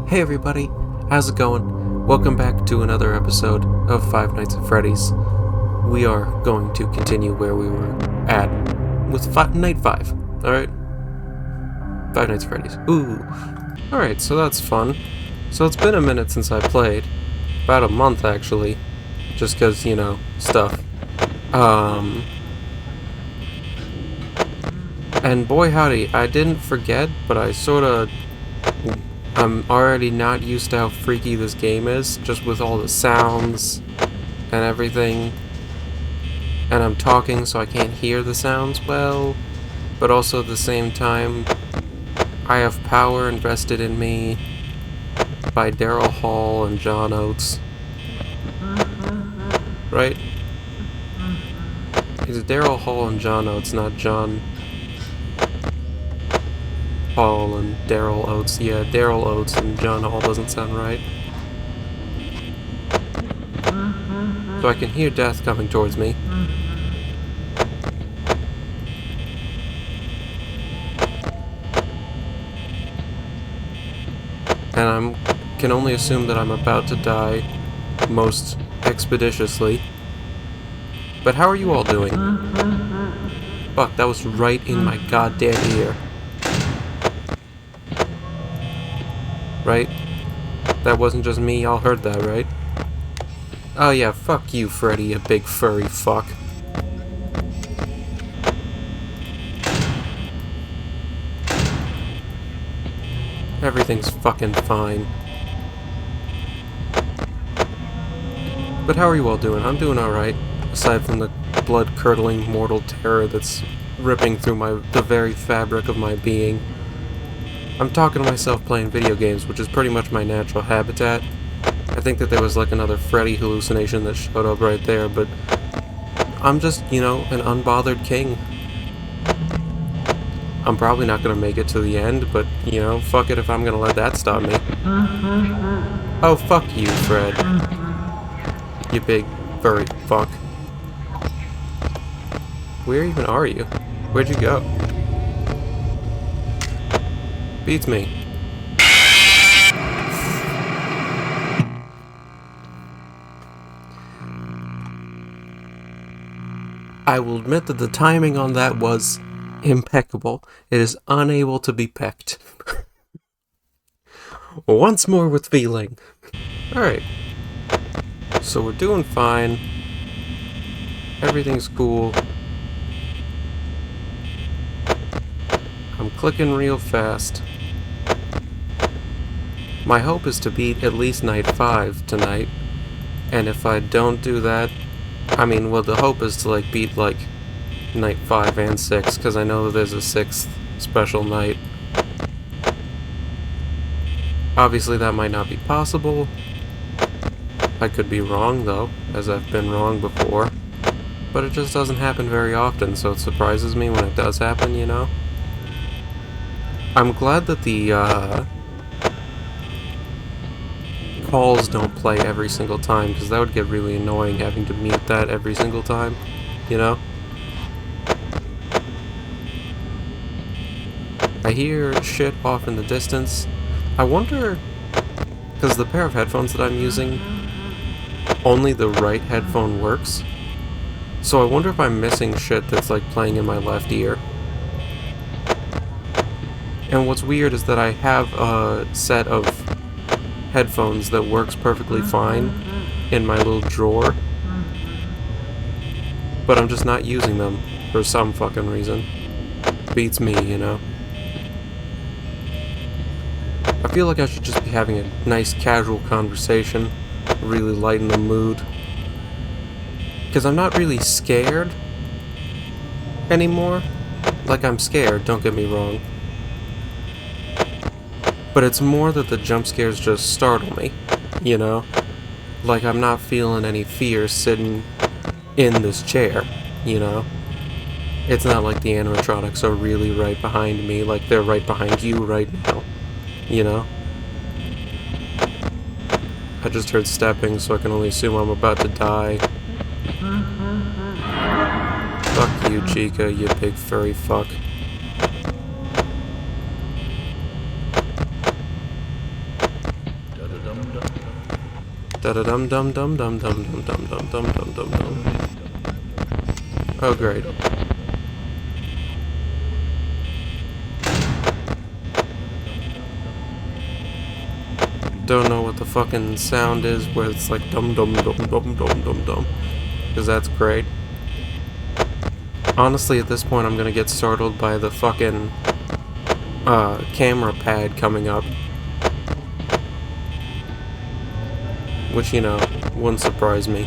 Hey everybody, how's it going? Welcome back to another episode of Five Nights at Freddy's. We are going to continue where we were at with Night 5, alright? Five Nights at Freddy's. Ooh. Alright, so that's fun. So it's been a minute since I played. About a month, actually. Just because, you know, stuff. And boy howdy, I didn't forget, but I'm already not used to how freaky this game is, just with all the sounds and everything. And I'm talking so I can't hear the sounds well, but also at the same time, I have power invested in me by Daryl Hall and John Oates. Right? It's Daryl Hall and John Oates, not John Hall and Daryl Oates. Yeah, Daryl Oates and John Hall doesn't sound right. So I can hear death coming towards me. And can only assume that I'm about to die most expeditiously. But how are you all doing? Fuck, that was right in my goddamn ear. Right? That wasn't just me, y'all heard that, right? Oh yeah, fuck you, Freddy, you big furry fuck. Everything's fucking fine. But how are you all doing? I'm doing alright, aside from the blood-curdling mortal terror that's ripping through the very fabric of my being. I'm talking to myself playing video games, which is pretty much my natural habitat. I think that there was like another Freddy hallucination that showed up right there, but I'm just, you know, an unbothered king. I'm probably not gonna make it to the end, but, you know, fuck it if I'm gonna let that stop me. Oh, fuck you, Fred. You big, furry fuck. Where even are you? Where'd you go? Beats me. I will admit that the timing on that was impeccable. It is unable to be pecked. Once more with feeling. Alright. So we're doing fine. Everything's cool. I'm clicking real fast. My hope is to beat at least Night 5 tonight. And if I don't do that, I mean, well, the hope is to, like, beat, like, Night 5 and 6, because I know that there's a 6th special night. Obviously, that might not be possible. I could be wrong, though, as I've been wrong before. But it just doesn't happen very often, so it surprises me when it does happen, you know? I'm glad that the, calls don't play every single time, because that would get really annoying having to mute that every single time, you know? I hear shit off in the distance. I wonder, because the pair of headphones that I'm using, only the right headphone works, so I wonder if I'm missing shit that's like playing in my left ear. And what's weird is that I have a set of headphones that works perfectly fine in my little drawer, but I'm just not using them for some fucking reason. Beats me, you know? I feel like I should just be having a nice casual conversation, really lighten the mood, because I'm not really scared anymore. Like, I'm scared, don't get me wrong. But it's more that the jump scares just startle me, you know? Like, I'm not feeling any fear sitting in this chair, you know? It's not like the animatronics are really right behind me, like they're right behind you right now, you know? I just heard stepping, so I can only assume I'm about to die. Fuck you, Chica, you big furry fuck. Da da dum dum dum dum dum dum dum dum dum dum dum dum. Oh great. Don't know what the fucking sound is where it's like dum dum dum dum dum dum dum. Because that's great. Honestly, at this point I'm gonna get startled by the fucking camera pad coming up. Which, you know, wouldn't surprise me.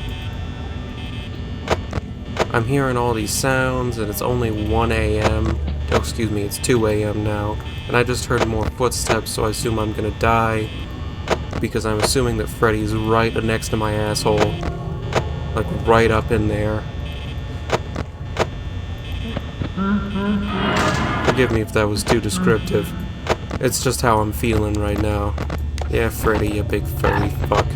I'm hearing all these sounds, and it's only 1 a.m. Oh, excuse me, it's 2 a.m. now. And I just heard more footsteps, so I assume I'm gonna die. Because I'm assuming that Freddy's right next to my asshole. Like, right up in there. Forgive me if that was too descriptive. It's just how I'm feeling right now. Yeah, Freddy, you big furry fuck.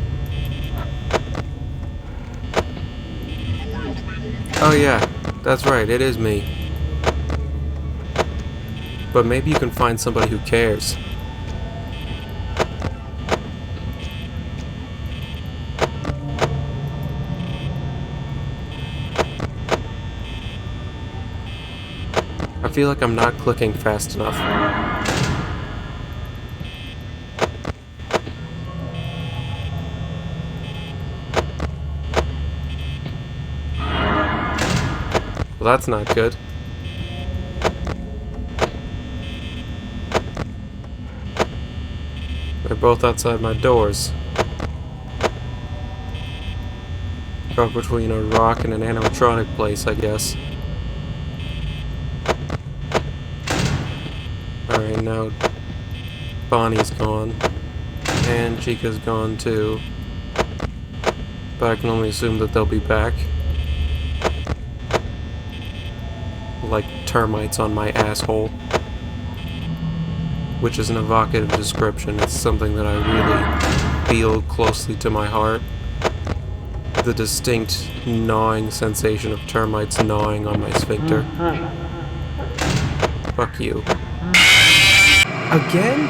Oh yeah, that's right, it is me. But maybe you can find somebody who cares. I feel like I'm not clicking fast enough. Well, that's not good. They're both outside my doors. Caught between a rock and an animatronic place, I guess. Alright, now Bonnie's gone. And Chica's gone too. But I can only assume that they'll be back. Like termites on my asshole. Which is an evocative description. It's something that I really feel closely to my heart. The distinct gnawing sensation of termites gnawing on my sphincter. Fuck you. Again?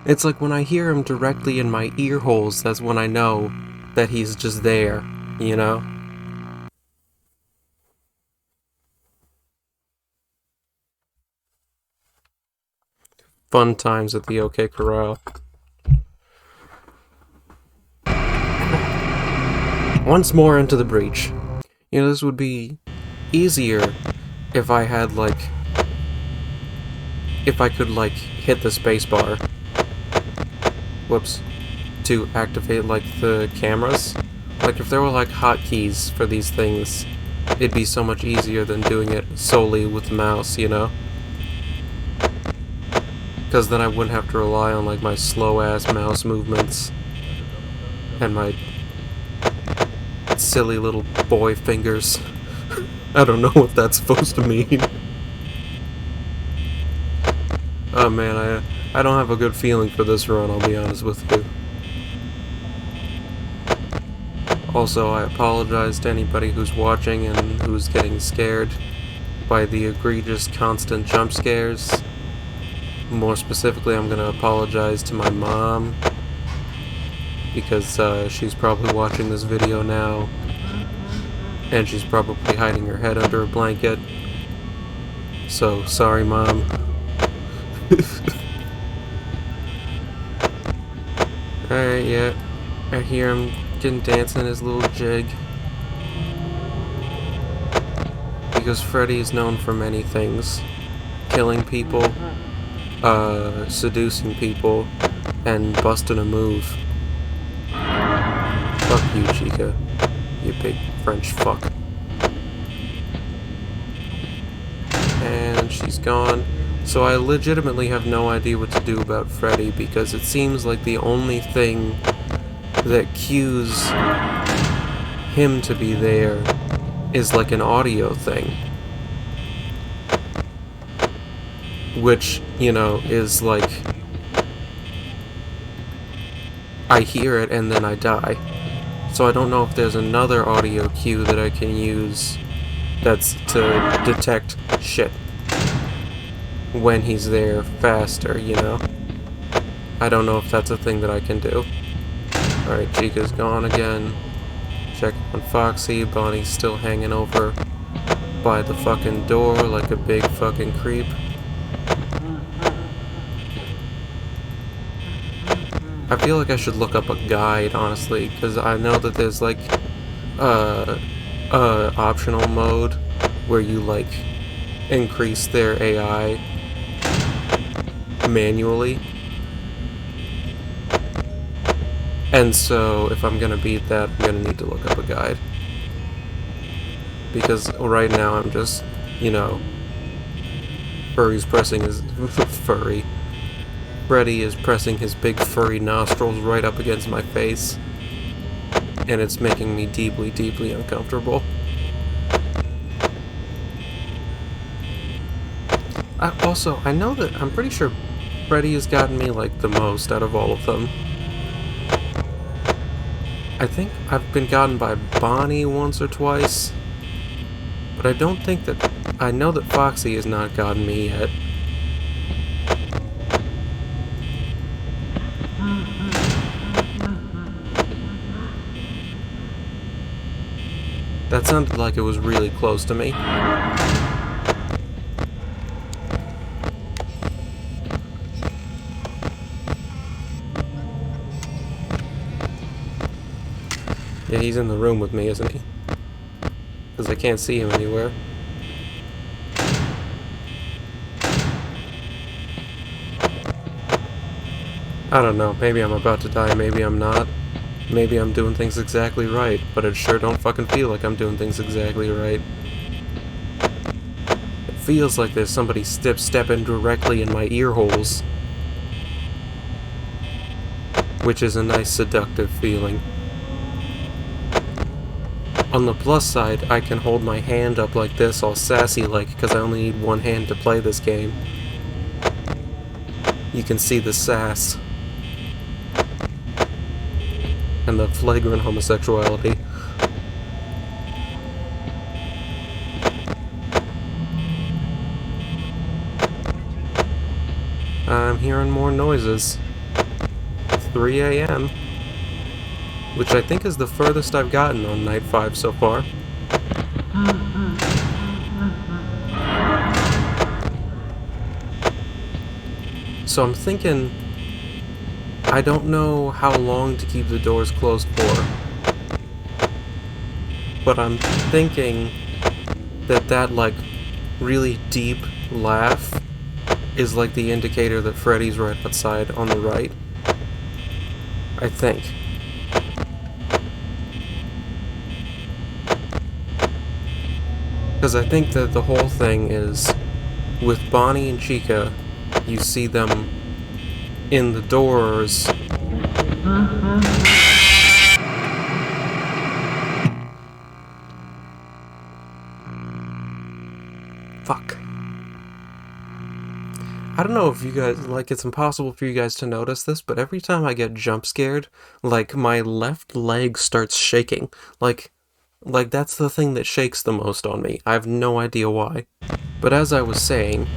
It's like when I hear him directly in my ear holes, that's when I know that he's just there, you know? Fun times at the OK Corral. Once more into the breach. You know, this would be easier if I had, like... if I could, like, hit the spacebar. Whoops. To activate, like, the cameras. Like, if there were, like, hotkeys for these things, it'd be so much easier than doing it solely with the mouse, you know? Because then I wouldn't have to rely on, like, my slow-ass mouse movements. And my silly little boy fingers. I don't know what that's supposed to mean. Oh man, I don't have a good feeling for this run, I'll be honest with you. Also, I apologize to anybody who's watching and who's getting scared by the egregious constant jump scares. More specifically, I'm gonna apologize to my mom, because she's probably watching this video now, and she's probably hiding her head under a blanket. So, sorry Mom. Alright, yeah, I hear him getting dancing his little jig. Because Freddy is known for many things. Killing people, seducing people, and busting a move. Fuck you, Chica. You big French fuck. And she's gone. So I legitimately have no idea what to do about Freddy, because it seems like the only thing that cues him to be there is like an audio thing. Which, you know, is like... I hear it and then I die. So I don't know if there's another audio cue that I can use that's to detect shit when he's there faster, you know? I don't know if that's a thing that I can do. Alright, Chica's gone again. Check on Foxy. Bonnie's still hanging over by the fucking door like a big fucking creep. I feel like I should look up a guide, honestly, because I know that there's like optional mode where you like increase their AI manually. And so if I'm gonna beat that, I'm gonna need to look up a guide. Because right now I'm just, you know, Freddy is pressing his big furry nostrils right up against my face. And it's making me deeply, deeply uncomfortable. I know that I'm pretty sure Freddy has gotten me like the most out of all of them. I think I've been gotten by Bonnie once or twice, but I don't think that... I know that Foxy has not gotten me yet. That sounded like it was really close to me. Yeah, he's in the room with me, isn't he? Because I can't see him anywhere. I don't know, maybe I'm about to die, maybe I'm not. Maybe I'm doing things exactly right, but it sure don't fucking feel like I'm doing things exactly right. It feels like there's somebody stepping directly in my ear holes. Which is a nice seductive feeling. On the plus side, I can hold my hand up like this, all sassy-like, because I only need one hand to play this game. You can see the sass. And the flagrant homosexuality. I'm hearing more noises. 3 a.m. Which I think is the furthest I've gotten on night 5 so far. So I'm thinking... I don't know how long to keep the doors closed for. But I'm thinking that like, really deep laugh is like the indicator that Freddy's right outside on the right. I think. Because I think that the whole thing is, with Bonnie and Chica, you see them in the doors. Fuck. I don't know if you guys, like, it's impossible for you guys to notice this, but every time I get jump scared, like, my left leg starts shaking. Like, that's the thing that shakes the most on me. I have no idea why. But as I was saying,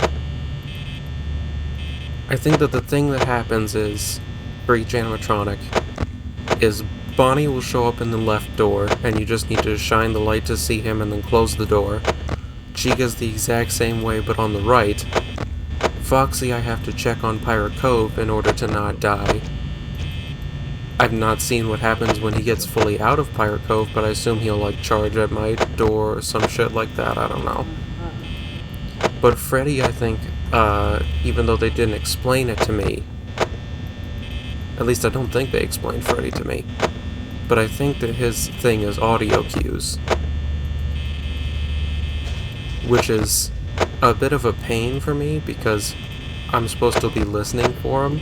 I think that the thing that happens is, for each animatronic, is Bonnie will show up in the left door, and you just need to shine the light to see him and then close the door. Chica's the exact same way, but on the right. Foxy, I have to check on Pirate Cove in order to not die. I've not seen what happens when he gets fully out of Pirate Cove, but I assume he'll, like, charge at my door or some shit like that, I don't know. But Freddy, I think, even though they didn't explain it to me, at least I don't think they explained Freddy to me, but I think that his thing is audio cues, which is a bit of a pain for me because I'm supposed to be listening for him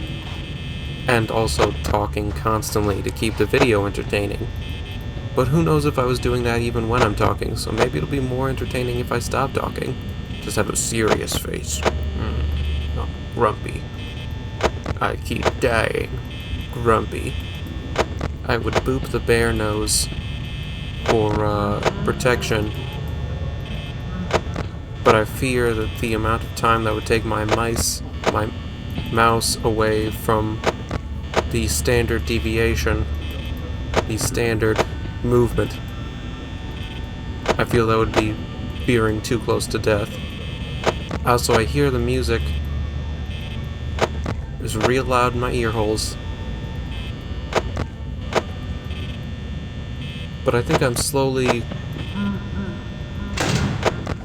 and also talking constantly to keep the video entertaining. But who knows if I was doing that even when I'm talking, so maybe it'll be more entertaining if I stop talking. Just have a serious face. Oh, grumpy. I keep dying. Grumpy. I would boop the bear nose for protection, but I fear that the amount of time that would take my mouse away from the standard deviation, the standard movement. I feel that would be veering too close to death. Also, I hear the music is real loud in my ear holes. But I think I'm slowly...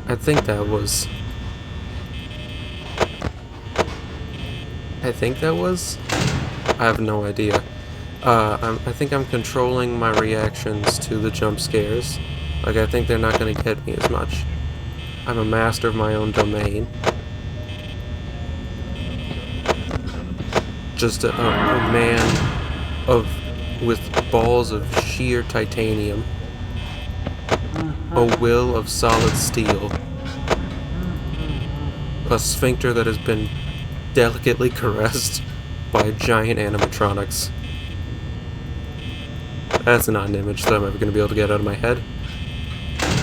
I think that was... I have no idea. I think I'm controlling my reactions to the jump scares. Like, I think they're not gonna get me as much. I'm a master of my own domain. Just a man with balls of sheer titanium. A will of solid steel. A sphincter that has been delicately caressed by giant animatronics. That's not an image that I'm ever going to be able to get out of my head.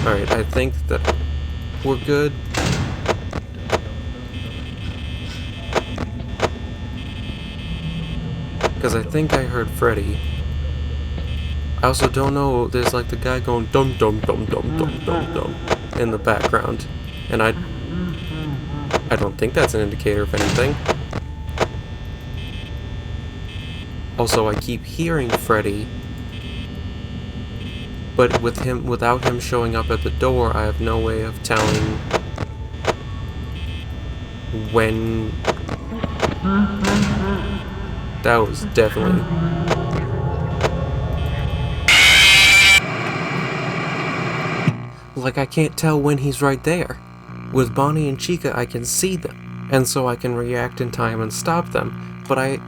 Alright, I think that we're good. Because I think I heard Freddy. I also don't know, there's like the guy going dum dum dum dum dum dum dum in the background. And I don't think that's an indicator of anything. Also, I keep hearing Freddy, but without him showing up at the door, I have no way of telling when. That was definitely. Like, I can't tell when he's right there. With Bonnie and Chica, I can see them, and so I can react in time and stop them, but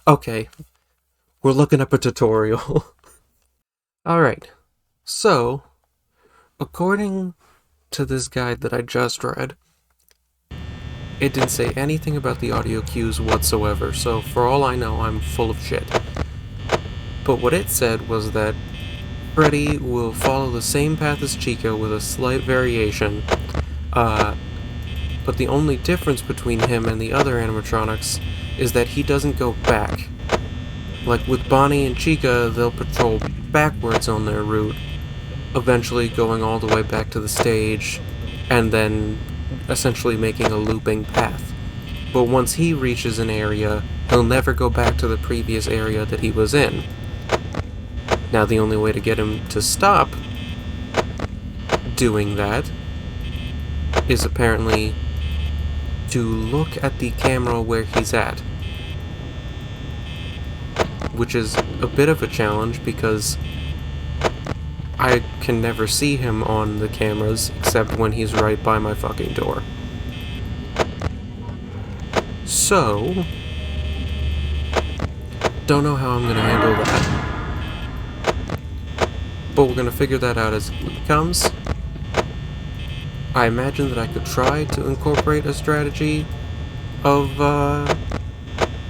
okay, we're looking up a tutorial. Alright, so, according to this guide that I just read, it didn't say anything about the audio cues whatsoever, so for all I know, I'm full of shit. But what it said was that Freddy will follow the same path as Chica with a slight variation, but the only difference between him and the other animatronics is that he doesn't go back. Like with Bonnie and Chica, they'll patrol backwards on their route, eventually going all the way back to the stage, and then essentially making a looping path. But once he reaches an area, he'll never go back to the previous area that he was in. Now, the only way to get him to stop doing that is apparently to look at the camera where he's at. Which is a bit of a challenge because I can never see him on the cameras except when he's right by my fucking door. So, don't know how I'm gonna handle that. But we're gonna figure that out as it comes. I imagine that I could try to incorporate a strategy of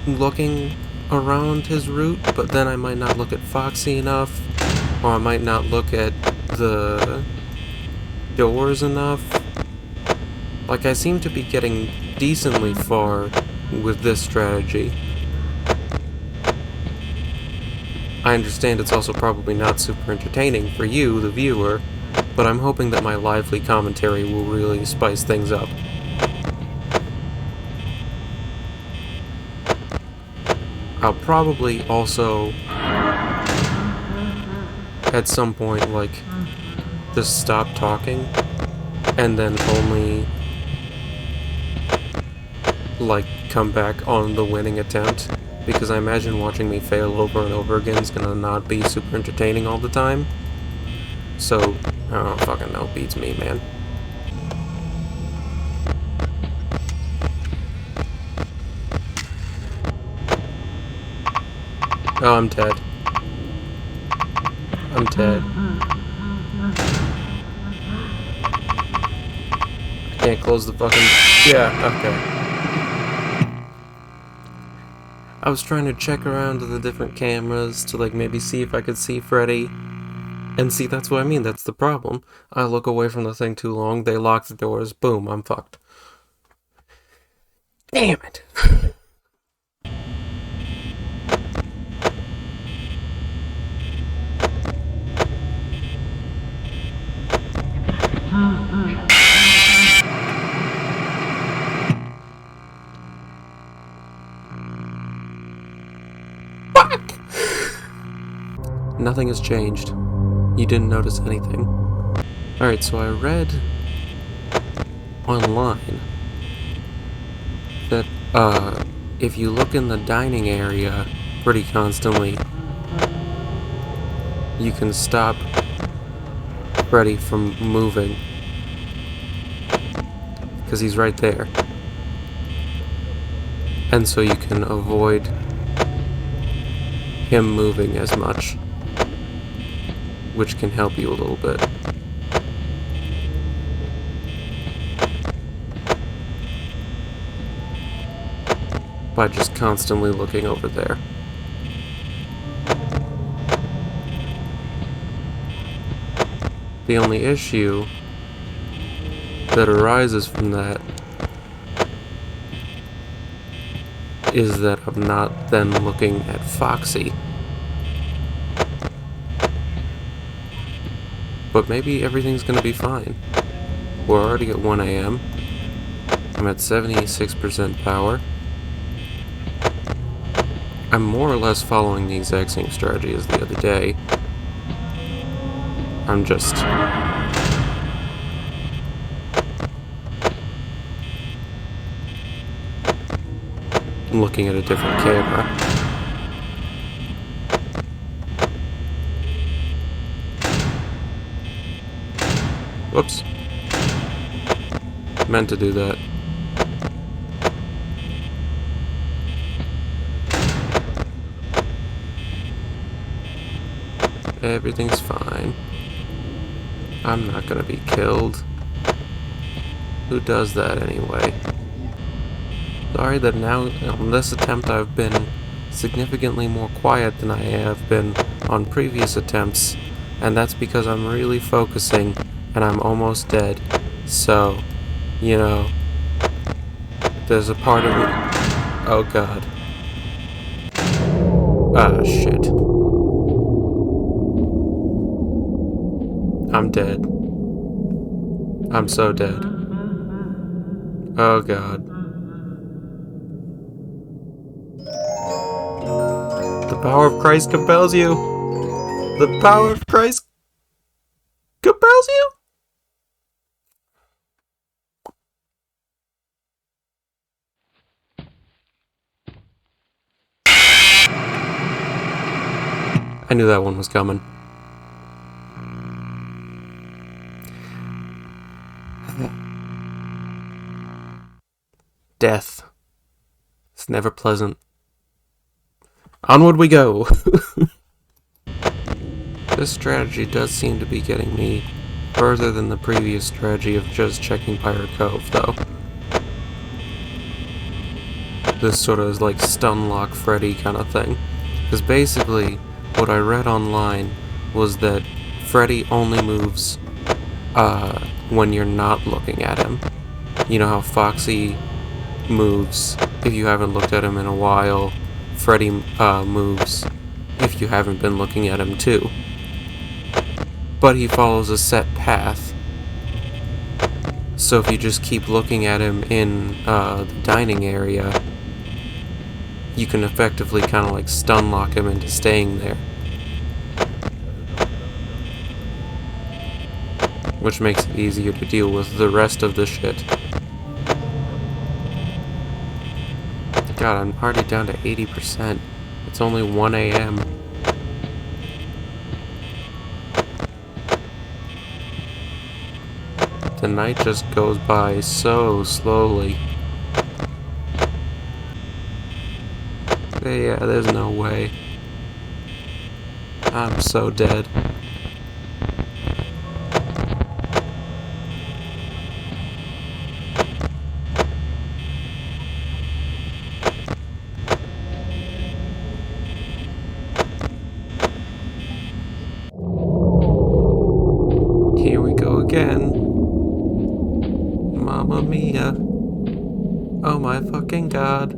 looking around his route, but then I might not look at Foxy enough, or I might not look at the doors enough. Like, I seem to be getting decently far with this strategy. I understand it's also probably not super entertaining for you, the viewer, but I'm hoping that my lively commentary will really spice things up. I'll probably also, at some point, like, just stop talking, and then only, like, come back on the winning attempt. Because I imagine watching me fail over and over again is gonna not be super entertaining all the time. So, I don't fucking know, beats me, man. Oh, I'm dead. I'm dead. I can't close the fucking... Yeah, okay. I was trying to check around to the different cameras to, like, maybe see if I could see Freddy. And see, that's what I mean, that's the problem. I look away from the thing too long, they lock the doors, boom, I'm fucked. Damn it! Nothing has changed. You didn't notice anything. Alright, so I read online that, if you look in the dining area pretty constantly, you can stop Freddy from moving. Because he's right there. And so you can avoid him moving as much, which can help you a little bit. By just constantly looking over there. The only issue that arises from that is that I'm not then looking at Foxy. But maybe everything's gonna be fine. We're already at 1 AM. I'm at 76% power. I'm more or less following the exact same strategy as the other day. I'm just looking at a different camera. Whoops. Meant to do that. Everything's fine. I'm not gonna be killed. Who does that anyway? Sorry that now, on this attempt, I've been significantly more quiet than I have been on previous attempts, and that's because I'm really focusing, and I'm almost dead. So, you know, there's a part of me... Oh god. Ah, shit. I'm dead. I'm so dead. Oh god. The power of Christ compels you! The power of Christ compels you? I knew that one was coming. Death. It's never pleasant. Onward we go! This strategy does seem to be getting me further than the previous strategy of just checking Pirate Cove, though. This sort of is like stun lock Freddy kind of thing. Because basically, what I read online was that Freddy only moves when you're not looking at him. You know how Foxy moves if you haven't looked at him in a while. Freddy moves if you haven't been looking at him too. But he follows a set path. So if you just keep looking at him in the dining area, you can effectively kind of like stun lock him into staying there. Which makes it easier to deal with the rest of the shit. God, I'm already down to 80%. It's only 1 AM. The night just goes by so slowly. Yeah, there's no way. I'm so dead. Here we go again. Mamma mia. Oh my fucking god.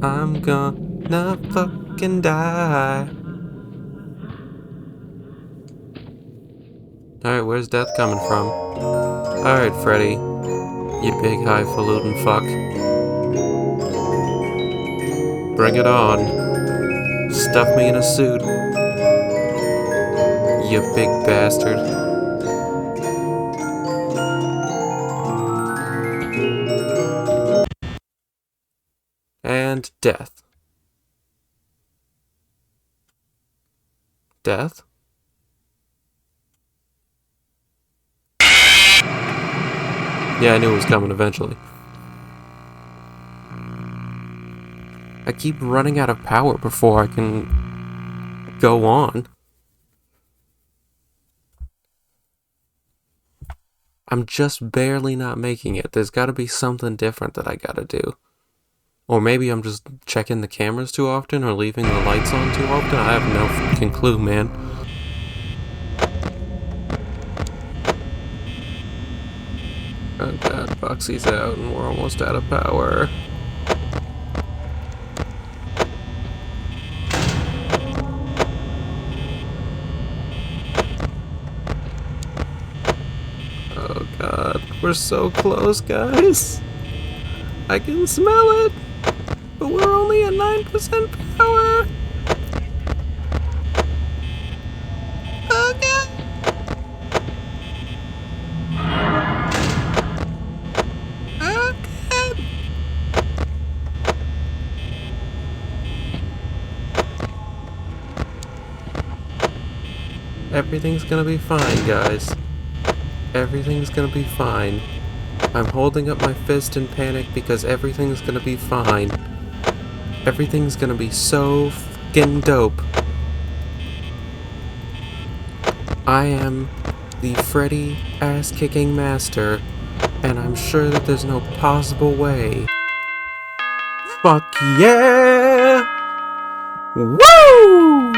I'm gonna fucking die. Alright, where's death coming from? Alright, Freddy. You big highfalutin fuck. Bring it on. Stuff me in a suit. You big bastard. And death. Death? Yeah, I knew it was coming eventually. I keep running out of power before I can go on. I'm just barely not making it. There's gotta be something different that I gotta do. Or maybe I'm just checking the cameras too often or leaving the lights on too often. I have no fucking clue, man. Oh god, Foxy's out and we're almost out of power. Oh god, we're so close, guys. I can smell it, but we're only at 9% power. Oh god. Oh god. Everything's gonna be fine, guys. Everything's gonna be fine. I'm holding up my fist in panic because everything's gonna be fine. Everything's gonna be so fucking dope. I am the Freddy ass-kicking master, and I'm sure that there's no possible way. Fuck yeah! Woo!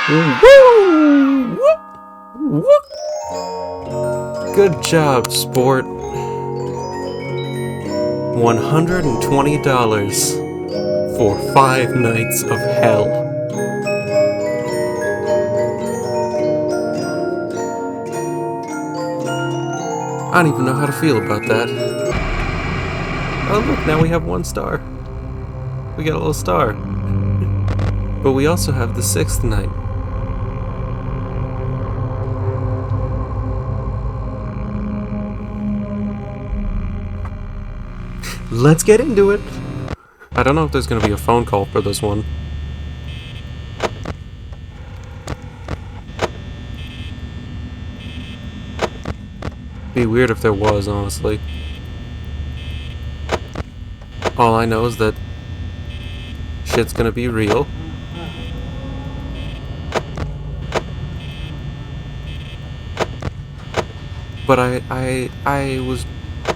Woo! Woo! Woo! Good job, sport. $120 for 5 nights of hell. I don't even know how to feel about that. Oh look, now we have 1 star. We got a little star. But we also have the 6th night. Let's get into it! I don't know if there's gonna be a phone call for this one. Be weird if there was, honestly. All I know is that shit's gonna be real. But I was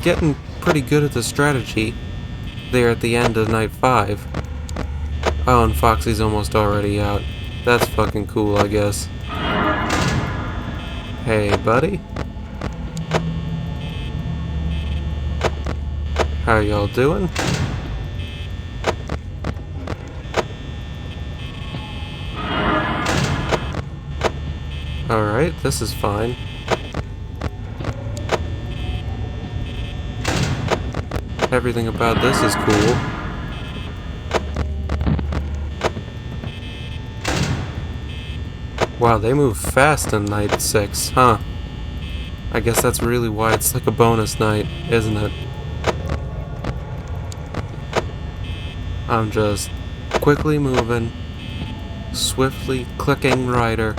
getting pretty good at the strategy there at the end of night 5. Oh, and Foxy's almost already out. That's fucking cool, I guess. Hey, buddy. How y'all doing? Alright, this is fine. Everything about this is cool. Wow, they move fast in night 6, huh? I guess that's really why it's like a bonus night, isn't it? I'm just quickly moving, swiftly clicking rider.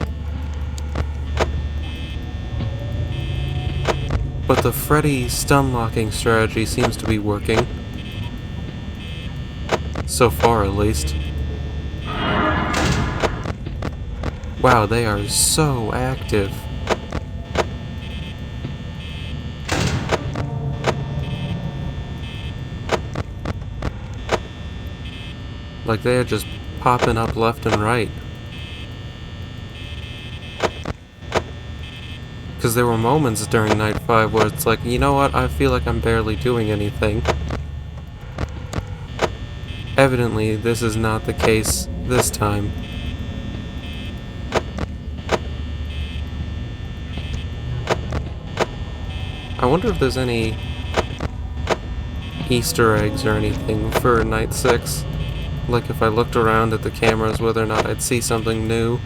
But the Freddy stun locking strategy seems to be working. So far, at least. Wow, they are so active. Like they are just popping up left and right. Because there were moments during night 5 where it's like, you know what, I feel like I'm barely doing anything. Evidently, this is not the case this time. I wonder if there's any Easter eggs or anything for night 6. Like if I looked around at the cameras, whether or not I'd see something new.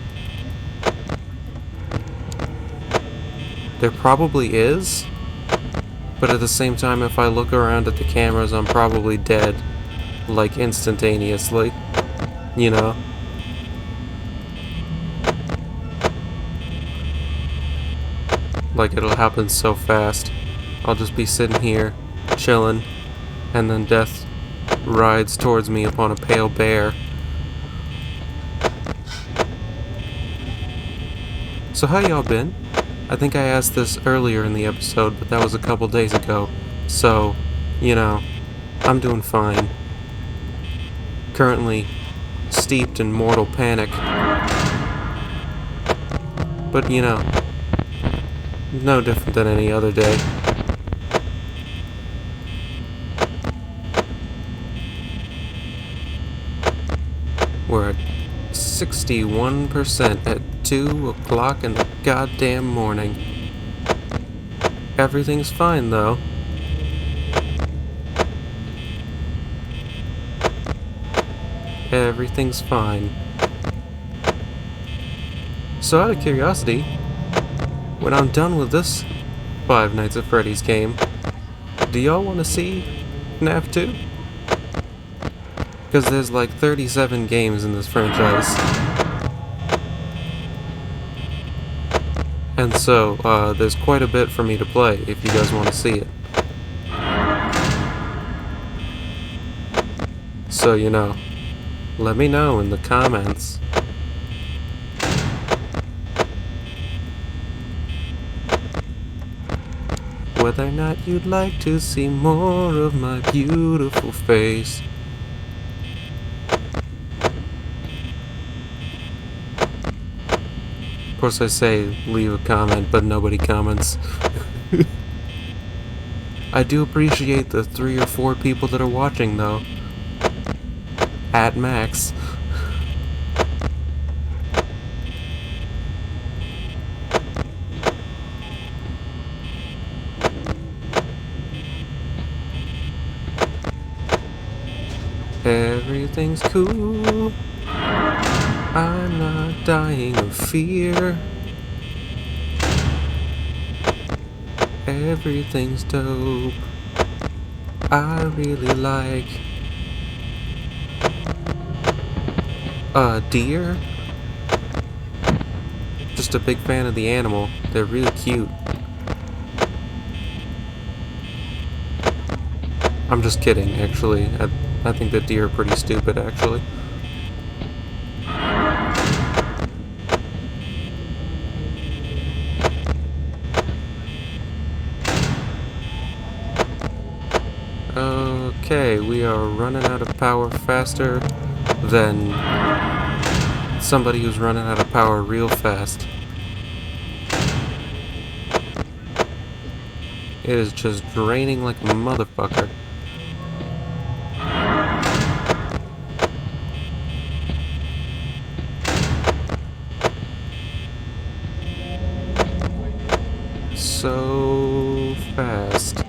There probably is, but at the same time, if I look around at the cameras, I'm probably dead, like, instantaneously, you know? Like, it'll happen so fast. I'll just be sitting here, chilling, and then death rides towards me upon a pale bear. So how y'all been? I think I asked this earlier in the episode, but that was a couple days ago. So, you know, I'm doing fine. Currently steeped in mortal panic. But, you know, no different than any other day. We're at 61% at 2 o'clock in the goddamn morning. Everything's fine, though. Everything's fine. So out of curiosity, when I'm done with this Five Nights at Freddy's game, do y'all want to see FNAF 2? Because there's like 37 games in this franchise. And so, there's quite a bit for me to play if you guys want to see it. So, you know, let me know in the comments. Whether or not you'd like to see more of my beautiful face. Of course I say leave a comment, but nobody comments. I do appreciate the 3 or 4 people that are watching, though. At max. Everything's cool. I'm not dying of fear. Everything's dope. I really like deer. Just a big fan of the animal. They're really cute. I'm just kidding, actually. I think that deer are pretty stupid, actually. Okay, we are running out of power faster than somebody who's running out of power real fast. It is just draining like a motherfucker. So fast.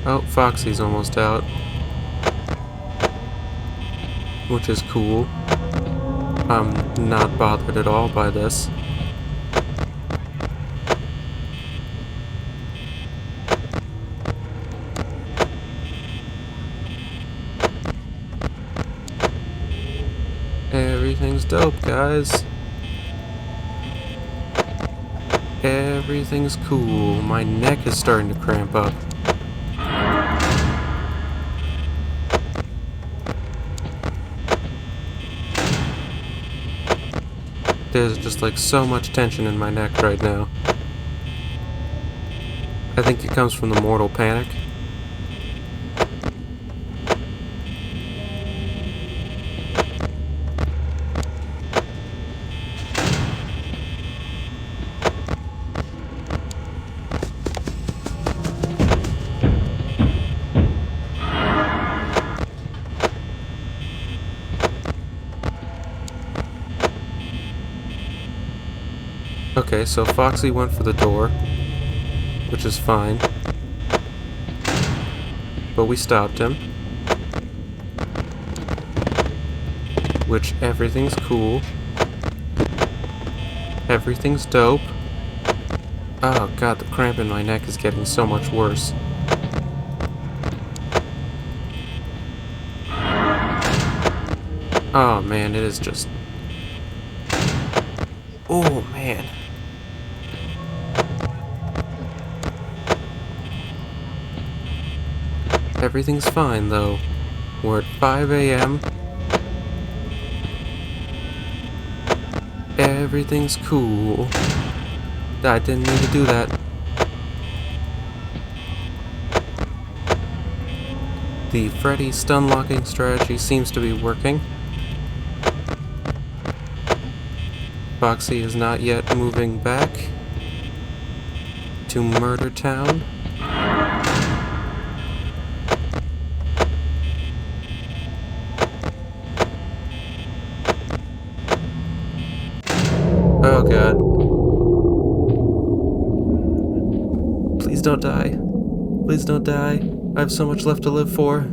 Oh, Foxy's almost out. Which is cool. I'm not bothered at all by this. Everything's dope, guys. Everything's cool. My neck is starting to cramp up. There's just like so much tension in my neck right now. I think it comes from the mortal panic. Okay, so Foxy went for the door, which is fine. But we stopped him. Which, everything's cool. Everything's dope. Oh god, the cramp in my neck is getting so much worse. Oh man, it is just... Oh man. Everything's fine though. We're at 5 a.m. Everything's cool. I didn't mean to do that. The Freddy stun locking strategy seems to be working. Foxy is not yet moving back to Murder Town. Oh god. Please don't die. Please don't die. I have so much left to live for.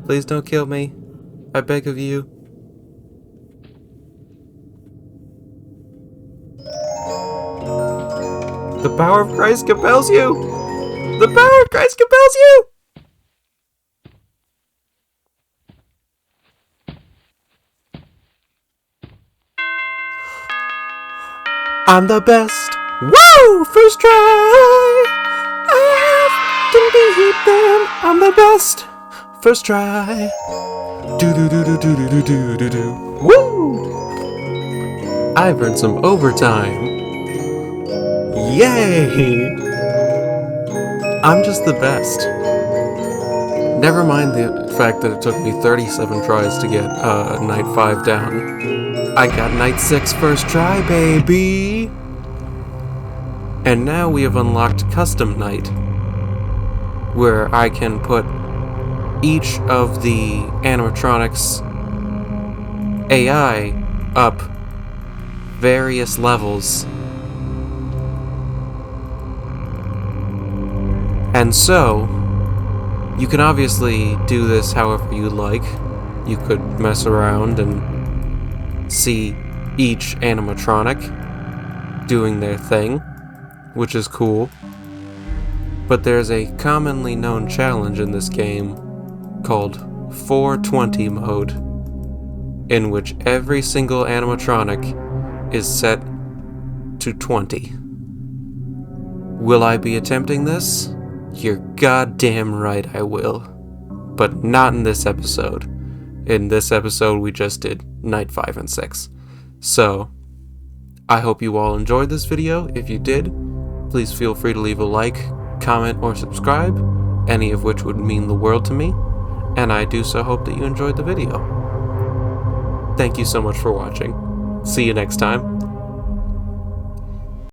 Please don't kill me. I beg of you. The power of Christ compels you! The power of Christ compels you! I'm the best! Woo! First try! I can beat them! I'm the best! First try! Do. Woo! I've earned some overtime. Yay! I'm just the best. Never mind the fact that it took me 37 tries to get night 5 down. I got night 6 first try, baby! And now we have unlocked Custom Night, where I can put each of the animatronics AI up various levels. And so, you can obviously do this however you like. You could mess around and see each animatronic doing their thing, which is cool. But there's a commonly known challenge in this game called 420 mode, in which every single animatronic is set to 20. Will I be attempting this? You're goddamn right I will. But not in this episode. In this episode we just did night 5 and 6. So, I hope you all enjoyed this video. If you did, please feel free to leave a like, comment, or subscribe, any of which would mean the world to me, and I do so hope that you enjoyed the video. Thank you so much for watching. See you next time.